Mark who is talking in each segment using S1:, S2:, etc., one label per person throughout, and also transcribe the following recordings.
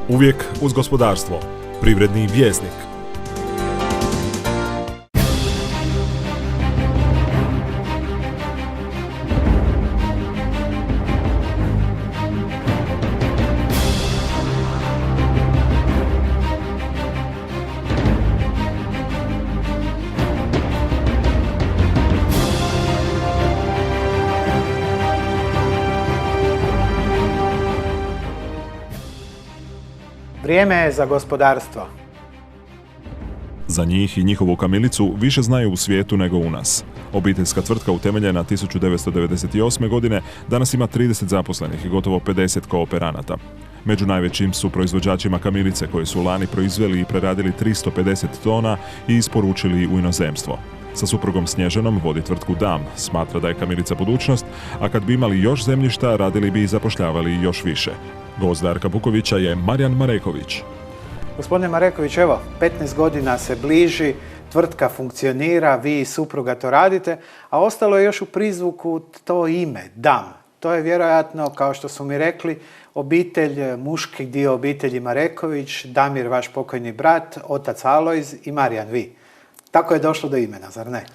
S1: Uvijek uz gospodarstvo. Privredni vjesnik.
S2: Vrijeme je za gospodarstvo.
S1: Za njih i njihovu kamilicu više znaju u svijetu nego u nas. Obiteljska tvrtka utemeljena 1998. godine danas ima 30 zaposlenih i gotovo 50 kooperanata. Među najvećim su proizvođačima kamilice koji su lani proizveli i preradili 350 tona i isporučili u inozemstvo. Sa suprugom Snježanom vodi tvrtku DAM, smatra da je kamilica budućnost, a kad bi imali još zemljišta, radili bi i zapošljavali još više. Gost Darka Bukovića je Marijan Mareković.
S2: Gospodine Mareković, evo, 15 godina se bliži, tvrtka funkcionira, vi i supruga to radite, a ostalo je još u prizvuku to ime, DAM. To je vjerojatno, kao što su mi rekli, obitelj, muški dio obitelji Mareković, Damir, vaš pokojni brat, otac Alojz i Marijan, vi. Tako je došlo do imena, zar ne?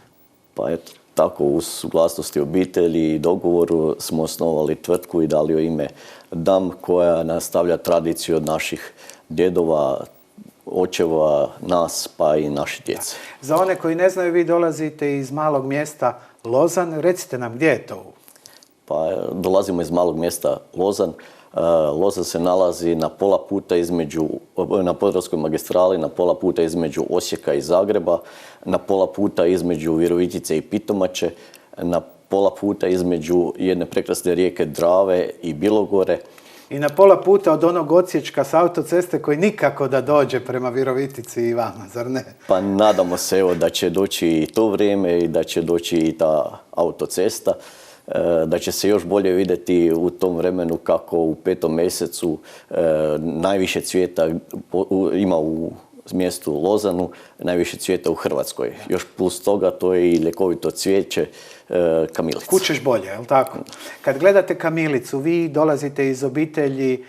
S3: Pa eto, tako u suglasnosti obitelji i dogovoru smo osnovali tvrtku i dali joj ime DAM, koja nastavlja tradiciju od naših djedova, očeva, nas pa i naše djece.
S2: Za one koji ne znaju, vi dolazite iz malog mjesta Lozan. Recite nam gdje je to?
S3: Pa dolazimo iz malog mjesta Lozan. Lozan se nalazi na pola puta na Podravskoj magistrali, na pola puta između Osijeka i Zagreba, na pola puta između Virovitice i Pitomače, na pola puta između jedne prekrasne rijeke Drave i Bilogore.
S2: I na pola puta od onog odsječka s autoceste koji nikako da dođe prema Virovitici i vama, zar ne?
S3: Pa nadamo se evo da će doći i to vrijeme i da će doći i ta autocesta. Da će se još bolje vidjeti u tom vremenu kako u 5. mjesecu najviše cvijeta ima u mjestu Lozanu, najviše cvijeta u Hrvatskoj. Još plus toga to je i ljekovito cvijeće kamilica.
S2: Kud ćeš bolje, je li tako? Kad gledate kamilicu, vi dolazite iz obitelji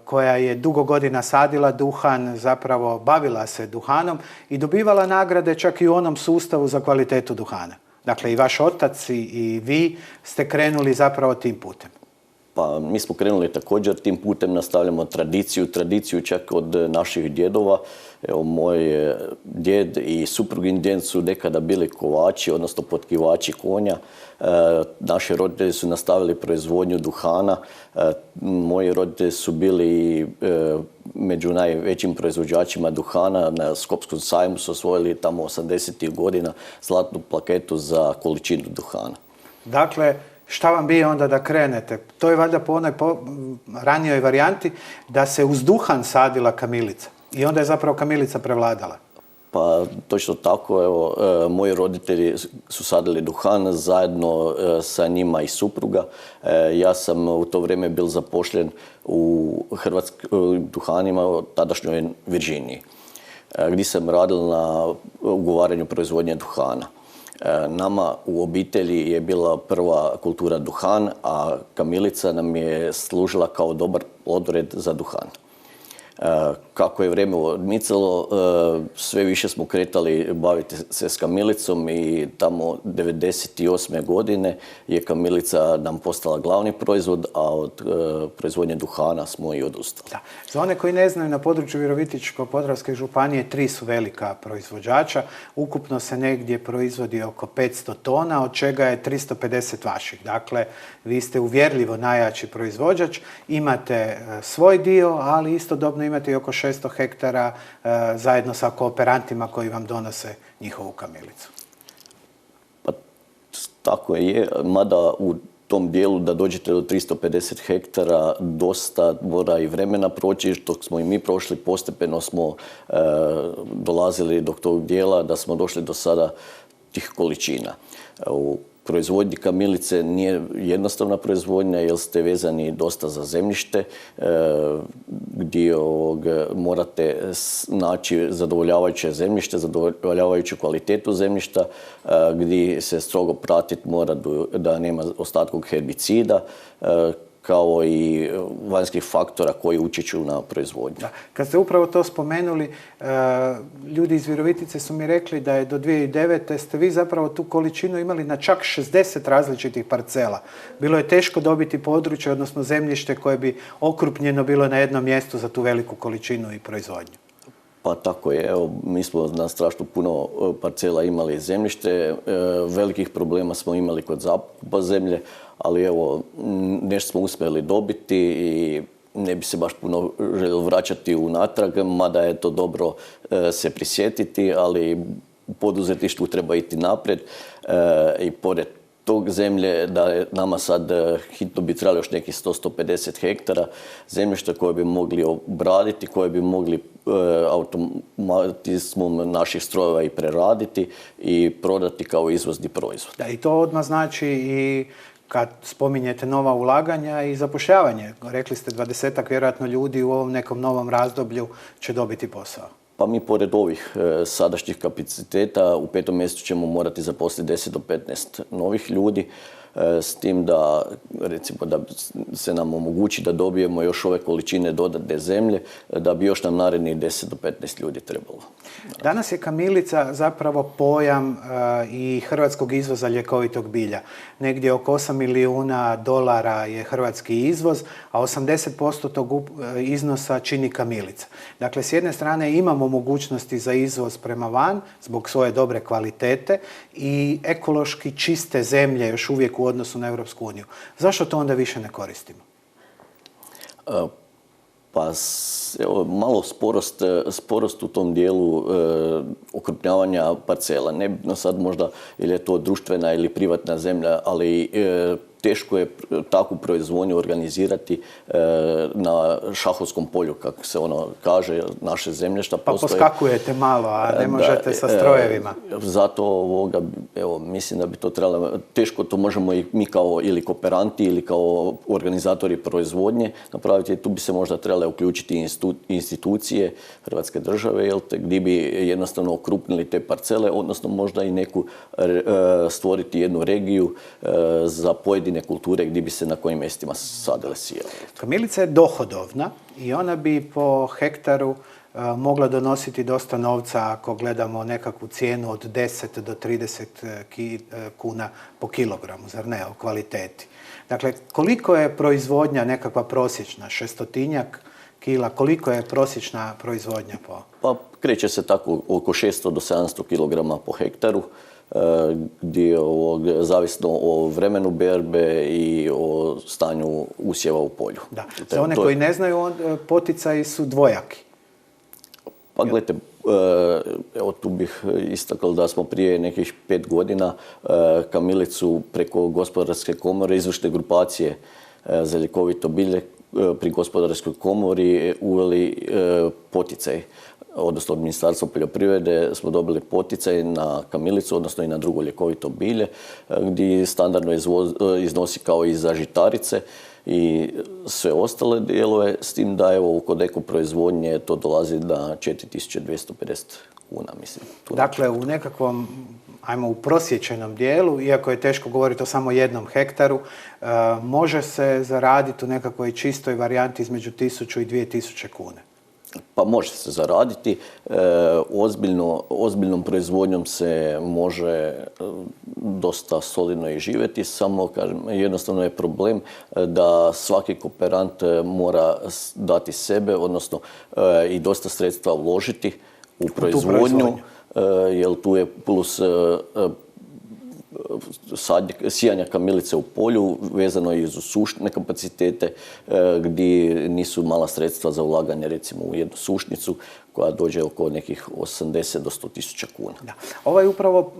S2: koja je dugo godina sadila duhan, zapravo bavila se duhanom i dobivala nagrade čak i u onom sustavu za kvalitetu duhana. Dakle, i vaš otac i vi ste krenuli zapravo tim putem.
S3: Pa mi smo krenuli također tim putem, nastavljamo tradiciju čak od naših djedova. Evo, moj djed i suprugin djed su nekada bili kovači, odnosno potkivači konja. Naši roditelji su nastavili proizvodnju duhana. Moji roditelji su bili među najvećim proizvođačima duhana. Na Skopskom sajmu su osvojili tamo 80. godina zlatnu plaketu za količinu duhana.
S2: Dakle, šta vam bi onda da krenete? To je valjda po onoj ranijoj varijanti da se uz duhan sadila kamilica. I onda je zapravo kamilica prevladala.
S3: Pa točno tako, evo, moji roditelji su sadili duhan zajedno sa njima i supruga. Ja sam u to vrijeme bil zapošljen u hrvatskim duhanima, tadašnjoj Virginiji, gdje sam radil na ugovaranju proizvodnje duhana. Nama u obitelji je bila prva kultura duhan, a kamilica nam je služila kao dobar odred za duhan. Kako je vrijeme odmicalo, sve više smo kretali baviti se s kamilicom i tamo 1998. godine je kamilica nam postala glavni proizvod, a od proizvodnje duhana smo i odustali.
S2: Da. Za one koji ne znaju, na području Virovitičko-podravske županije 3 su velika proizvođača. Ukupno se negdje proizvodi oko 500 tona, od čega je 350 vaših. Dakle, vi ste uvjerljivo najjači proizvođač, imate svoj dio, ali istodobno imate i oko 600 hektara zajedno sa kooperantima koji vam donose njihovu kamilicu.
S3: Pa tako je, mada u tom dijelu da dođete do 350 hektara dosta mora i vremena proći, dok smo i mi prošli postepeno smo dolazili do tog dijela da smo došli do sada tih količina. U proizvodnji kamilice nije jednostavna proizvodnja jer ste vezani dosta za zemljište gdje morate naći zadovoljavajuće zemljište, zadovoljavajuću kvalitetu zemljišta gdje se strogo pratiti mora da nema ostatkog herbicida. kao i vanjskih faktora koji utječu na proizvodnju.
S2: Da. Kad ste upravo to spomenuli, ljudi iz Virovitice su mi rekli da je do 2009. ste vi zapravo tu količinu imali na čak 60 različitih parcela. Bilo je teško dobiti područje, odnosno zemljište koje bi okrupnjeno bilo na jednom mjestu za tu veliku količinu i proizvodnju.
S3: Pa tako je, evo, mi smo na strašno puno parcela imali zemljište, velikih problema smo imali kod zakupa zemlje, ali evo, nešto smo uspjeli dobiti i ne bi se baš puno želio vraćati unatrag, mada je to dobro se prisjetiti, ali u poduzetništvu treba iti naprijed i pored tog zemlje da je nama sad hitno bi trebalo još nekih 100-150 hektara zemljišta koje bi mogli obraditi, koje bi mogli automatizmom naših strojeva i preraditi i prodati kao izvozni proizvod.
S2: Da, i to odmah znači i kad spominjete nova ulaganja i zapošljavanje. Rekli ste 20-ak vjerojatno ljudi u ovom nekom novom razdoblju će dobiti posao.
S3: Pa mi pored ovih sadašnjih kapaciteta u 5. mjesecu ćemo morati zaposliti 10 do 15 novih ljudi, s tim da, recimo, da se nam omogući da dobijemo još ove količine dodatne zemlje, da bi još nam narednih 10 do 15 ljudi trebalo.
S2: Danas je kamilica zapravo pojam i hrvatskog izvoza ljekovitog bilja. Negdje oko $8 milijuna je hrvatski izvoz, a 80% tog iznosa čini kamilica. Dakle, s jedne strane imamo mogućnosti za izvoz prema van zbog svoje dobre kvalitete i ekološki čiste zemlje još uvijek u odnosu na Europsku uniju. Zašto to onda više ne koristimo?
S3: Pa evo, malo sporost u tom dijelu okrupnjavanja parcela. Nebitno sad možda ili je to društvena ili privatna zemlja, ali teško je takvu proizvodnju organizirati na šahovskom polju, kako se ono kaže, naše zemlje šta postoje.
S2: Pa poskakujete malo, a ne možete sa strojevima.
S3: Zato evo, mislim da bi to trebalo, teško to možemo i mi kao ili kooperanti ili kao organizatori proizvodnje napraviti. Tu bi se možda trebale uključiti institucije Hrvatske države, gdje bi jednostavno okrupnili te parcele, odnosno možda i neku stvoriti jednu regiju za pojedine kulture gdje bi se na kojim mjestima sadile sijale.
S2: Kamilica je dohodovna i ona bi po hektaru mogla donositi dosta novca ako gledamo nekakvu cijenu od 10 do 30 kuna po kilogramu, zar ne, o kvaliteti. Dakle, koliko je proizvodnja nekakva prosječna, 600 kila, koliko je prosječna proizvodnja po?
S3: Pa kreće se tako oko 600 do 700 kg po hektaru, gdje zavisno o vremenu berbe i o stanju usjeva u polju.
S2: Da. Za one koji ne znaju, poticaji su dvojaki.
S3: Pa gledajte, evo tu bih istakao da smo prije nekih 5 godina kamilicu preko Gospodarske komore, izvršne grupacije za ljekovito bilje pri Gospodarskoj komori uveli poticaj. Odnosno od Ministarstva poljoprivrede smo dobili poticaj na kamilicu, odnosno i na drugo ljekovito bilje, gdje standardno iznosi kao i za žitarice i sve ostale dijelove, s tim da evo kod eko proizvodnje to dolazi na 4250 kuna, mislim.
S2: Dakle, u nekakvom, ajmo u prosječenom dijelu, iako je teško govoriti o samo jednom hektaru, može se zaraditi u nekakvoj čistoj varijanti između 1000 i 2000 kuna.
S3: Pa može se zaraditi. Ozbiljnom proizvodnjom se može dosta solidno i živjeti, samo kažem, jednostavno je problem da svaki kooperant mora dati sebe, odnosno i dosta sredstva uložiti u proizvodnju, jer tu je plus sijanja kamilice u polju, vezano i uz sušne kapacitete, gdje nisu mala sredstva za ulaganje, recimo u jednu sušnicu koja dođe oko nekih 80 do 100.000 kuna.
S2: Da. Ovaj upravo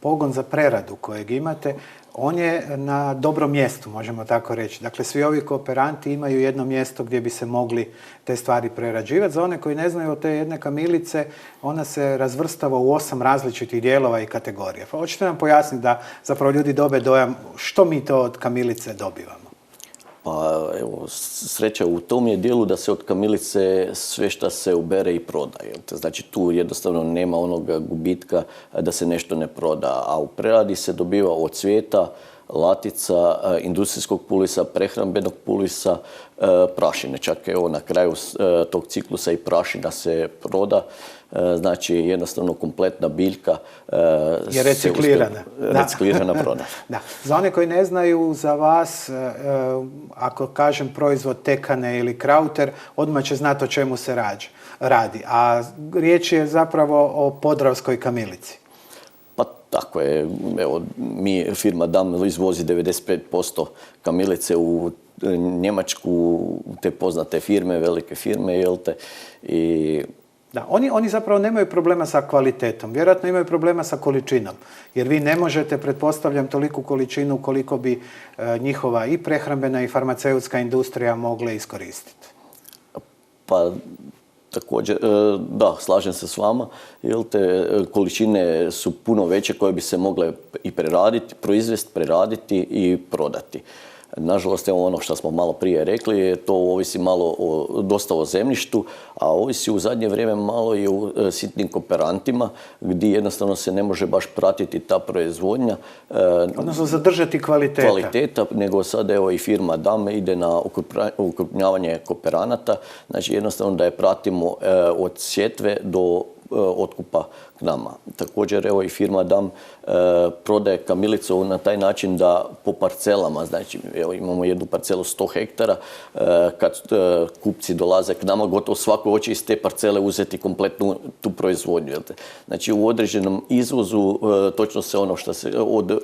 S2: pogon za preradu kojeg imate, on je na dobrom mjestu, možemo tako reći. Dakle, svi ovi kooperanti imaju jedno mjesto gdje bi se mogli te stvari prerađivati. Za one koji ne znaju o te jedne kamilice, ona se razvrstava u 8 različitih dijelova i kategorija. Pa hoćete nam pojasniti da zapravo ljudi dobe dojam što mi to od kamilice dobivamo?
S3: Pa evo, sreća u tom je dijelu da se od kamilice sve što se ubere i prodaje. Znači tu jednostavno nema onog gubitka da se nešto ne proda, a u preradi se dobiva od cvijeta, latica, industrijskog pulisa, prehrambenog pulisa, prašine. Čak evo na kraju tog ciklusa i prašina se proda. Znači jednostavno kompletna biljka
S2: je reciklirana.
S3: Reciklirana proda.
S2: Da. Za one koji ne znaju, za vas, ako kažem proizvod tekane ili krauter, odmah će znati o čemu se radi. A riječ je zapravo o podravskoj kamilici.
S3: Pa tako je. Evo, firma DAM izvozi 95% kamilice u Njemačku, te poznate firme, velike firme, jel te?
S2: Da, oni zapravo nemaju problema sa kvalitetom, vjerojatno imaju problema sa količinom, jer vi ne možete, pretpostavljam, toliku količinu koliko bi njihova i prehrambena i farmaceutska industrija mogle iskoristiti.
S3: Pa također, da, slažem se s vama, jer te količine su puno veće koje bi se mogle i proizvesti, preraditi i prodati. Nažalost, evo ono što smo malo prije rekli, to ovisi malo dosta o zemljištu, a ovisi u zadnje vrijeme malo i o sitnim kooperantima, gdje jednostavno se ne može baš pratiti ta proizvodnja.
S2: Odnosno zadržati kvaliteta.
S3: Nego sad evo i firma DAM ide na okrupnjavanje kooperanata, znači jednostavno da je pratimo od sjetve do otkupa k nama. Također evo i firma DAM prodaje kamilicu na taj način da po parcelama, znači evo imamo jednu parcelu 100 hektara, kad kupci dolaze k nama, gotovo svako hoće iz te parcele uzeti kompletnu tu proizvodnju. Znači u određenom izvozu točno se ono što se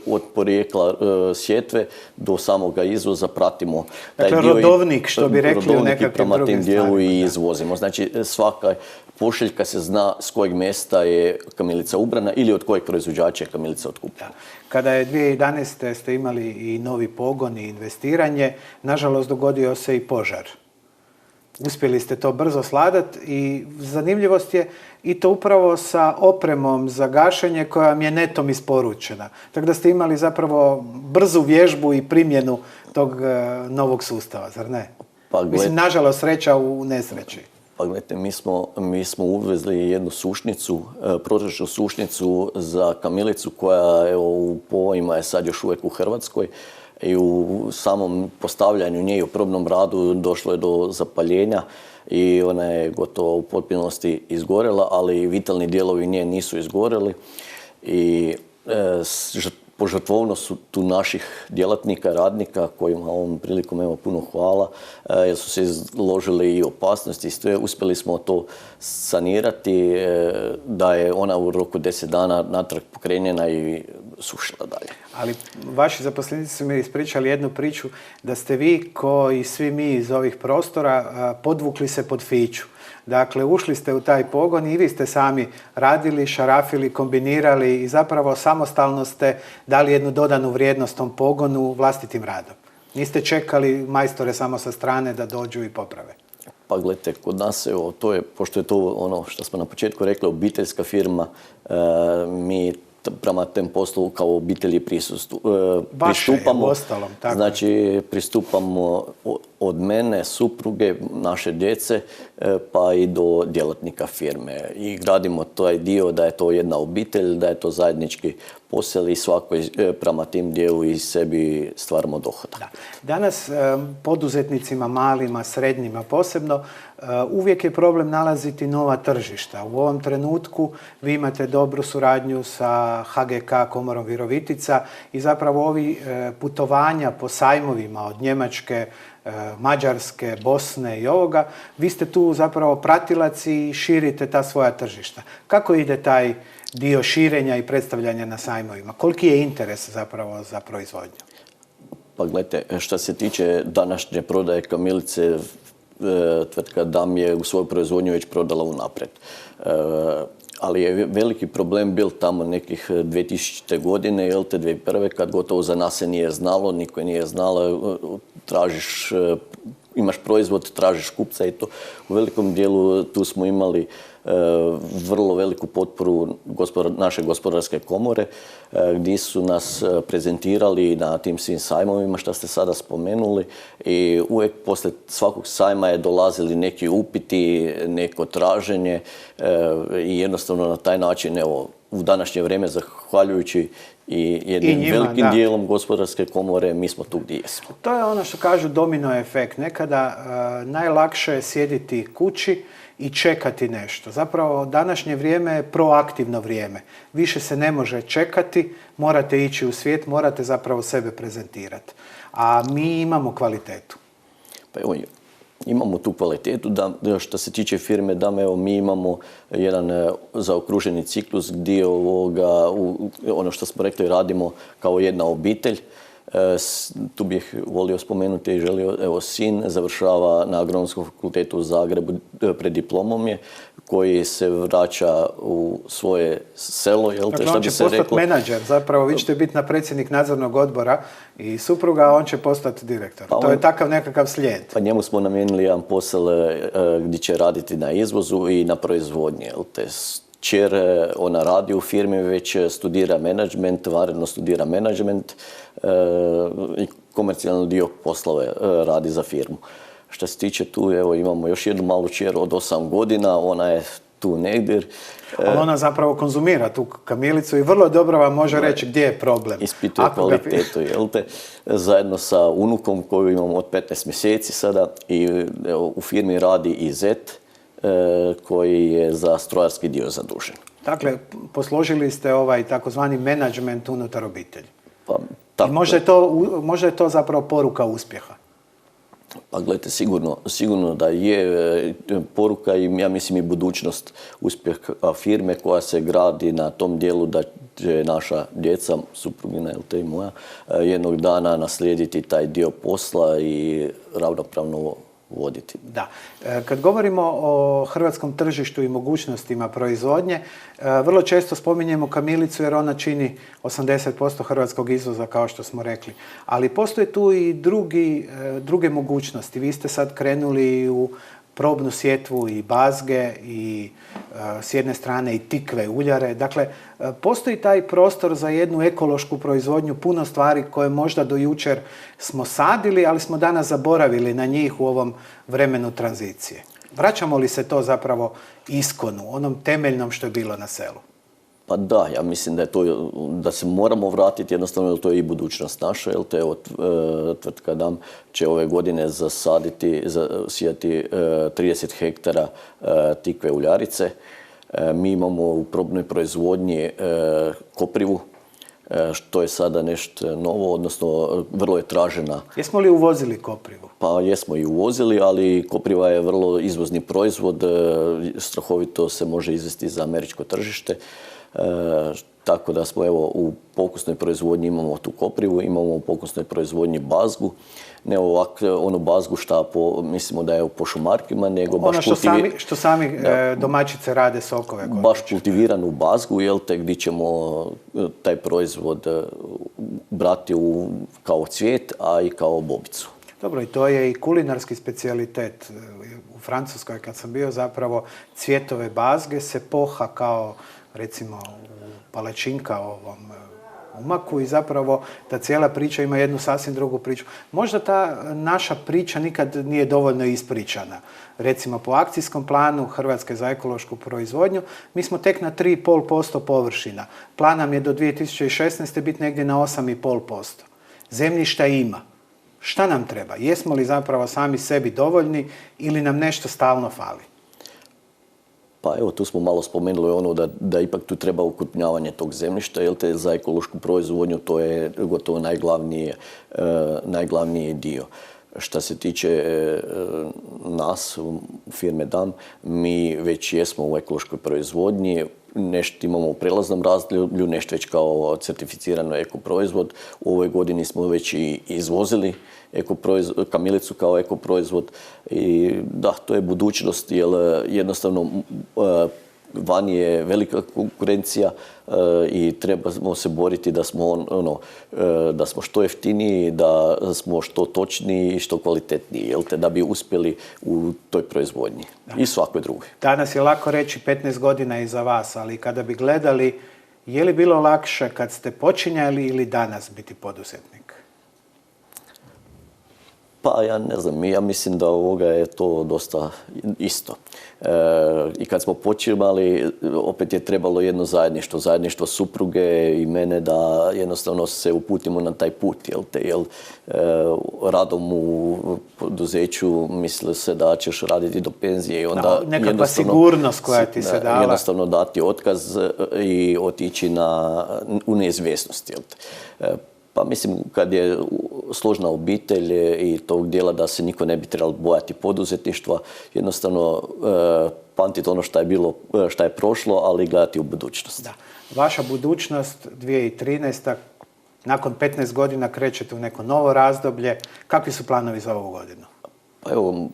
S3: od porijekla sjetve do samoga izvoza pratimo taj
S2: dakle,
S3: dio.
S2: Rodovnik, što bi rekli u nekakvim drugim
S3: stvarima. I izvozimo. Znači svaka pošiljka se zna s kojeg mjesta je kamilica ubrana ili od kojeg proizvođača je kamilica otkupljena.
S2: Kada je 2011. ste imali i novi pogon i investiranje, nažalost dogodio se i požar. Uspjeli ste to brzo sladati i zanimljivost je i to upravo sa opremom za gašenje koja vam je netom isporučena. Tako da ste imali zapravo brzu vježbu i primjenu tog novog sustava, zar ne? Mislim, nažalost, sreća u nesreći.
S3: Pa gledajte, mi smo uvezli jednu sušnicu, protočnu sušnicu za kamilicu koja evo, u povojima je sad još uvijek u Hrvatskoj i u samom postavljanju nje i u probnom radu došlo je do zapaljenja i ona je gotovo u potpunosti izgorela, ali vitalni dijelovi nje nisu izgoreli i požrtvovnost su tu naših djelatnika, radnika, kojima ovom prilikom evo puno hvala, jer su se izložili i opasnosti i sve. Uspjeli smo to sanirati, da je ona u roku 10 dana natrag pokrenjena i sušila dalje.
S2: Ali vaši zaposlenici su mi ispričali jednu priču da ste vi, ko i svi mi iz ovih prostora, podvukli se pod fiću. Dakle, ušli ste u taj pogon i vi ste sami radili, šarafili, kombinirali i zapravo samostalno ste dali jednu dodanu vrijednost tom pogonu vlastitim radom. Niste čekali majstore samo sa strane da dođu i poprave.
S3: Pa gledajte, kod nas, evo, pošto je to ono što smo na početku rekli, obiteljska firma, mi prema tem poslu kao obitelji pristupamo.
S2: Ostalom, tako.
S3: Znači, pristupamo od mene, supruge, naše djece, pa i do djelatnika firme. I gradimo taj dio da je to jedna obitelj, da je to zajednički posao i svako prema tim dijelu i sebi stvaramo dohodak.
S2: Da. Danas poduzetnicima, malima, srednjima posebno, uvijek je problem nalaziti nova tržišta. U ovom trenutku vi imate dobru suradnju sa HGK, Komorom Virovitica i zapravo ovi putovanja po sajmovima od Njemačke, Mađarske, Bosne i ovoga, vi ste tu zapravo pratilac i širite ta svoja tržišta. Kako ide taj dio širenja i predstavljanja na sajmovima? Koliki je interes zapravo za proizvodnju?
S3: Pa gledajte, što se tiče današnje prodaje kamilice, tvrtka DAM je u svoju proizvodnju već prodala unaprijed. Ali je veliki problem bil tamo nekih 2000. godine, jel te 2001. kad gotovo za nas se nije znalo, niko nije znalo, tražiš, imaš proizvod, tražiš kupca i to. U velikom dijelu tu smo imali vrlo veliku potporu naše gospodarske komore, gdje su nas prezentirali na tim svim sajmovima što ste sada spomenuli i uvijek poslije svakog sajma je dolazili neki upiti, neko traženje i jednostavno na taj način, evo, u današnje vrijeme, zahvaljujući i jednim
S2: njima,
S3: velikim
S2: da.
S3: dijelom gospodarske komore mi smo tu gdje jesmo.
S2: To je ono što kažu domino efekt. Nekada najlakše je sjediti kući i čekati nešto. Zapravo današnje vrijeme je proaktivno vrijeme. Više se ne može čekati, morate ići u svijet, morate zapravo sebe prezentirati. A mi imamo kvalitetu.
S3: Pa evo, imamo tu kvalitetu, da što se tiče firme DAM, evo mi imamo jedan zaokruženi ciklus gdje ono što smo rekli radimo kao jedna obitelj. Tu bih volio spomenuti i želio, evo sin završava na Agronomskom fakultetu u Zagrebu, pred diplomom je, koji se vraća u svoje selo, jel te,
S2: Dakle,
S3: što
S2: on
S3: bi
S2: će
S3: se
S2: postati
S3: reklo.
S2: menadžer, zapravo vi ćete biti na predsjednik nadzornog odbora i supruga, a on će postati direktor.
S3: Pa
S2: To je takav nekakav slijed.
S3: Pa njemu smo namijenili jedan posao gdje će raditi na izvozu i na proizvodnji. Jel te, kćer, ona radi u firmi, već studira menadžment, vanredno studira menadžment i komercijalni dio poslove radi za firmu. Što se tiče tu, evo imamo još jednu malu kćer od 8 godina, ona je tu negdje.
S2: Ali ona zapravo konzumira tu kamilicu i vrlo dobro vam može reći gdje je problem.
S3: Ispituje kvalitetu, jel te, zajedno sa unukom koju imamo od 15 mjeseci sada i evo, u firmi radi i zet koji je za strojarski dio zadužen.
S2: Dakle, posložili ste ovaj takozvani menadžment unutar obitelji.
S3: Pa,
S2: I
S3: tako
S2: možda je to zapravo poruka uspjeha.
S3: Pa gledajte, sigurno da je poruka i ja mislim i budućnost uspjeha firme koja se gradi na tom dijelu da će naša djeca, suprugina i moja, jednog dana naslijediti taj dio posla i ravnopravno voditi.
S2: Da. Kad govorimo o hrvatskom tržištu i mogućnostima proizvodnje, vrlo često spominjemo kamilicu jer ona čini 80% hrvatskog izvoza, kao što smo rekli. Ali postoje tu i druge mogućnosti. Vi ste sad krenuli u probnu sjetvu i bazge i s jedne strane i tikve, uljare. Dakle, postoji taj prostor za jednu ekološku proizvodnju, puno stvari koje možda do jučer smo sadili, ali smo danas zaboravili na njih u ovom vremenu tranzicije. Vraćamo li se to zapravo iskonu, onom temeljnom što je bilo na selu?
S3: Pa da, ja mislim da je to, da se moramo vratiti jednostavno, jer to je i budućnost naša, jer to je tvrtka DAM će ove godine zasijati 30 hektara tikve uljarice. Mi imamo u probnoj proizvodnji koprivu, što je sada nešto novo, odnosno vrlo je tražena.
S2: Jesmo li uvozili koprivu?
S3: Pa jesmo i uvozili, ali kopriva je vrlo izvozni proizvod, strahovito se može izvesti za američko tržište. Tako da smo evo u pokusnoj proizvodnji imamo tu koprivu, imamo u pokusnoj proizvodnji bazgu, ne onu bazgu što mislimo da je po šumarkima, nego baš
S2: što sami domaćice rade sokove.
S3: Baš kultiviranu bazgu, jel te, gdje ćemo taj proizvod brati kao cvijet, a i kao bobicu.
S2: Dobro, i to je i kulinarski specijalitet. U Francuskoj kad sam bio, zapravo cvjetove bazge se poha kao recimo palačinka ovom umaku i zapravo ta cijela priča ima jednu sasvim drugu priču. Možda ta naša priča nikad nije dovoljno ispričana. Recimo po akcijskom planu Hrvatske za ekološku proizvodnju mi smo tek na 3,5% površina. Plan nam je do 2016. biti negdje na 8,5%. Zemljišta ima. Šta nam treba? Jesmo li zapravo sami sebi dovoljni ili nam nešto stalno fali?
S3: Pa evo, tu smo malo spomenuli ono da ipak tu treba ukrupnjavanje tog zemljišta, jer te za ekološku proizvodnju to je gotovo najglavniji dio. Što se tiče nas, firme DAM, mi već jesmo u ekološkoj proizvodnji, nešto imamo u prelaznom razdoblju, nešto već kao certificirano ekoproizvod. U ovoj godini smo već i izvozili kamilicu kao ekoproizvod i da, to je budućnost, jer jednostavno vani je velika konkurencija i trebamo se boriti da smo da smo što jeftiniji, da smo što točniji i što kvalitetniji, jel te, da bi uspjeli u toj proizvodnji i svakoj drugoj.
S2: Danas je lako reći 15 godina iza vas, ali kada bi gledali, je li bilo lakše kad ste počinjali ili danas biti poduzetnik?
S3: Pa ja ne znam, ja mislim da ovoga je to dosta isto. I kad smo počimali, opet je trebalo jedno zajedništvo supruge i mene da jednostavno se uputimo na taj put, jel radom u poduzeću misli se da ćeš raditi do penzije i onda
S2: nekakva sigurnost koja ti se dala.
S3: Jednostavno dati otkaz i otići u neizvjesnost, jel Pa mislim, kad je složna obitelj i tog dijela da se niko ne bi trebalo bojati poduzetništva, jednostavno pamtiti ono što je bilo, što je prošlo, ali gledati u budućnost.
S2: Da. Vaša budućnost, 2013. Nakon 15 godina krećete u neko novo razdoblje. Kakvi su planovi za ovu godinu?
S3: Pa evo,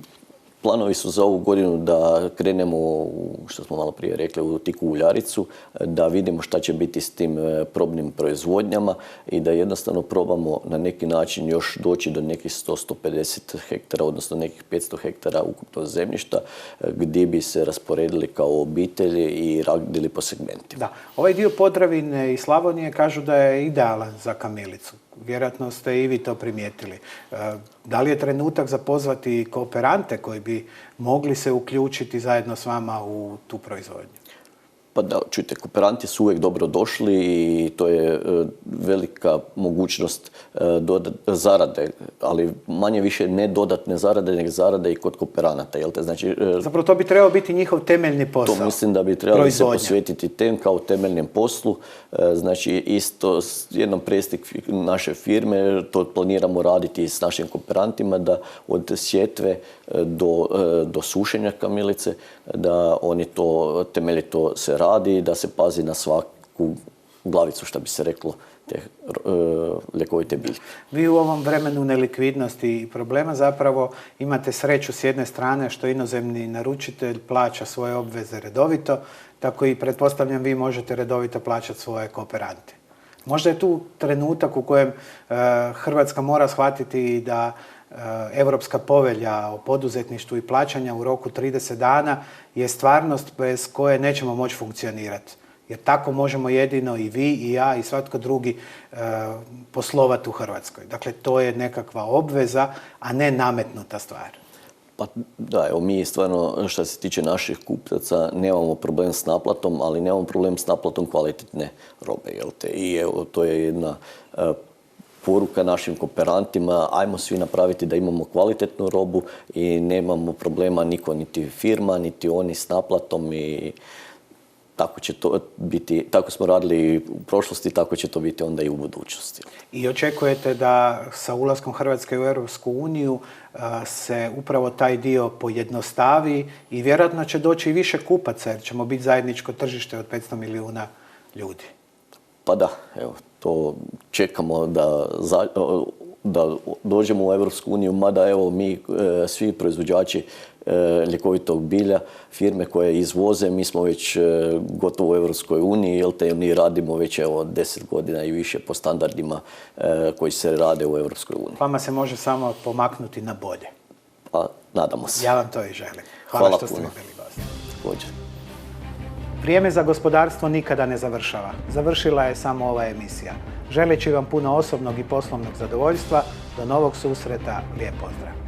S3: planovi su za ovu godinu da krenemo, što smo malo prije rekli, u Tiku Uljaricu, da vidimo šta će biti s tim probnim proizvodnjama i da jednostavno probamo na neki način još doći do nekih 100-150 hektara, odnosno nekih 500 hektara ukupnog zemljišta, gdje bi se rasporedili kao obitelji i radili po segmentima.
S2: Da. Ovaj dio Podravine i Slavonije kažu da je idealan za kamilicu. Vjerojatno ste i vi to primijetili. Da li je trenutak za pozvati kooperante koji bi mogli se uključiti zajedno s vama u tu proizvodnju?
S3: Pa da, čujte, kooperanti su uvijek dobro došli i to je velika mogućnost zarade, ali manje više ne dodatne zarade, nego zarade i kod kooperanata. Znači,
S2: zapravo to bi trebao biti njihov temeljni posao.
S3: To mislim da bi trebali se posvetiti tem kao temeljnom poslu. Znači, isto jednom preslik naše firme, to planiramo raditi s našim kooperantima, da od sjetve do sušenja kamilice, da oni to temeljito se radi, da se pazi na svaku glavicu, što bi se reklo, te ljekovite biljke.
S2: Vi u ovom vremenu nelikvidnosti i problema zapravo imate sreću s jedne strane što inozemni naručitelj plaća svoje obveze redovito, tako i pretpostavljam vi možete redovito plaćati svoje kooperante. Možda je tu trenutak u kojem Hrvatska mora shvatiti da Europska povelja o poduzetništvu i plaćanja u roku 30 dana je stvarnost bez koje nećemo moći funkcionirati. Jer tako možemo jedino i vi i ja i svatko drugi poslovati u Hrvatskoj. Dakle, to je nekakva obveza, a ne nametnuta stvar.
S3: Pa da, evo mi stvarno što se tiče naših kupaca nemamo problem s naplatom, ali nemamo problem s naplatom kvalitetne robe. I evo, to je jedna poruka našim kooperantima, ajmo svi napraviti da imamo kvalitetnu robu i nemamo problema niko, niti firma, niti oni s naplatom i tako će to biti, tako smo radili u prošlosti, tako će to biti onda i u budućnosti.
S2: I očekujete da sa ulaskom Hrvatske u Europsku uniju se upravo taj dio pojednostavi i vjerojatno će doći i više kupaca jer ćemo biti zajedničko tržište od 500 milijuna ljudi.
S3: Pa da, evo, to čekamo da dođemo u Europsku uniju, mada evo mi svi proizvođači ljekovitog bilja, firme koje izvoze, mi smo već gotovo u Europskoj uniji, mi radimo već 10 godina i više po standardima koji se rade u Europskoj uniji.
S2: Vama se može samo pomaknuti na bolje.
S3: Pa, nadamo se.
S2: Ja vam to i želim. Hvala što ste mi bili gosti.
S3: Također.
S2: Vrijeme za gospodarstvo nikada ne završava. Završila je samo ova emisija. Želeći vam puno osobnog i poslovnog zadovoljstva, do novog susreta, lijep pozdrav.